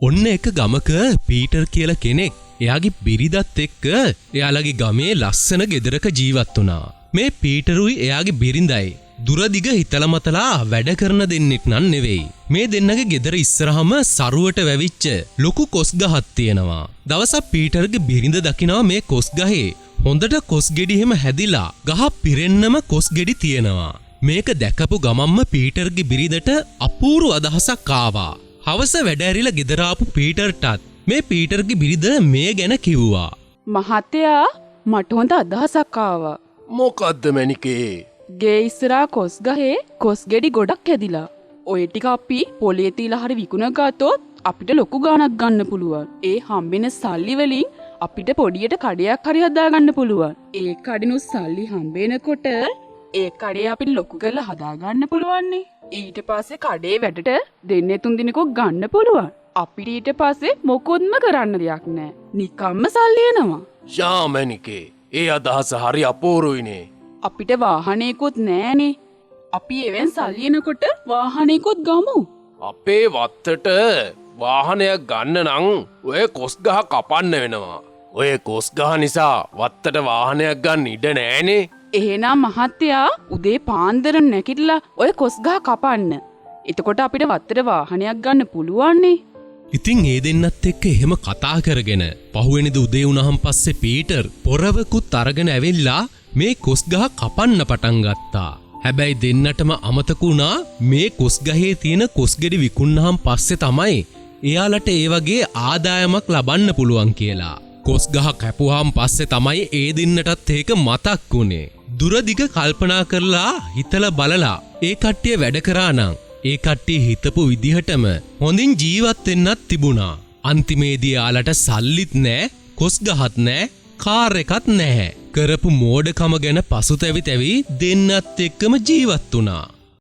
ඔන්න එක ගමක පීටර් කියලා කෙනෙක් එයාගේ බිරිඳත් එක්ක එයාලගේ ගමේ ලස්සන ගෙදරක ජීවත් වුණා. මේ පීටරුයි එයාගේ බිරිඳයි දුරදිග හිතලමතලා වැඩ කරන දෙන්නෙක් නන් නෙවෙයි. මේ දෙන්නගේ ගෙදර ඉස්සරහම සරුවට වැවිච්ච ලොකු කොස් ගහක් තියෙනවා. දවසක් පීටර්ගේ බිරිඳ දකිනවා මේ කොස් ගහේ හොඳට කොස් ගෙඩි එහෙම හැදිලා ගහ පිරෙන්නම කොස් ගෙඩි තියෙනවා. මේක දැකපු ගමම්ම පීටර්ගේ බිරිඳට අපූර්ව අදහසක් ආවා. හවස වැඩ ඇරිලා ගෙදර ආපු පීටර්ටත් මේ පීටර්ගේ බිරිඳ මේ ගැන කිව්වා. මහත්තයා මට හොඳ අදහසක් ආවා. මොකද්ද මැනිකේ? ගේ ඉස්සරහා කොස් ගහේ කොස් ගෙඩි ගොඩක් හැදිලා. ඔය ටික අපි පොලේ තියලා හරි විකුණ ගත්තොත් අපිට ලොකු ගාණක් ගන්න පුළුවන්. ඒ හම්බෙන සල්ලි වලින් අපිට පොඩියට කඩයක් හරි හදාගන්න පුළුවන්. ඒ කඩිනු සල්ලි හම්බෙනකොට ඒ කඩේ අපිට ලොකු කරලා හදාගන්න පුළුවන්නේ. ඊට පස්සේ කඩේ වැඩට දෙන්නේ 3 දිනකෝ ගන්න පුළුවන්. අපිට ඊට පස්සේ මොකොත්ම කරන්න දෙයක් නැහැ. නිකම්ම සල්ලි එනවා. යා මැනිකේ, ඒ අදහස හරි අපූරුයිනේ. අපිට වාහනයකුත් නෑනේ. අපි එවෙන් සල්ලි එනකොට වාහනයකුත් ගමු. අපේ වත්තට වාහනයක් ගන්න නම් ඔය කොස් ගහ කපන්න වෙනවා. ඔය කොස් ගහ නිසා වත්තට වාහනයක් ගන්න ඉඩ නෑනේ. එහෙනම් මහත්තයා උදේ පාන්දර නැගිටලා ඔය කොස් ගහ කපන්න. එතකොට අපිට වත්තට වාහනයක් ගන්න පුළුවන්නේ. ඉතින් ඒ දෙන්නත් එක්ක එහෙම කතා කරගෙන පහුවෙනිද උදේ වුණාන් පස්සේ පීටර් පොරවකුත් අරගෙන ඇවිල්ලා මේ කොස් ගහ කපන්න පටන් ගත්තා. හැබැයි දෙන්නටම අමතක වුණා මේ කොස් ගහේ තියෙන කොස් ගෙඩි විකුණනහම පස්සේ තමයි එයාලට ඒ වගේ ආදායමක් ලබන්න පුළුවන් කියලා. කොස් ගහ කැපුවාන් පස්සේ තමයි ඒ දෙන්නටත් ඒක මතක් වුණේ. දුරදිග කල්පනා කරලා හිතලා බලලා ඒ කට්ටිය වැඩ කරා නම් ඒ කට්ටිය හිතපු විදිහටම හොඳින් ජීවත් වෙන්නත් තිබුණා. අන්තිමේදී යාලට සල්ලිත් නෑ, කොස් ගහත් නෑ, කාර් එකත් නැහැ. කරපු මෝඩකම ගැන පසුතැවි තැවි දෙන්නත් එක්කම ජීවත් වුණා.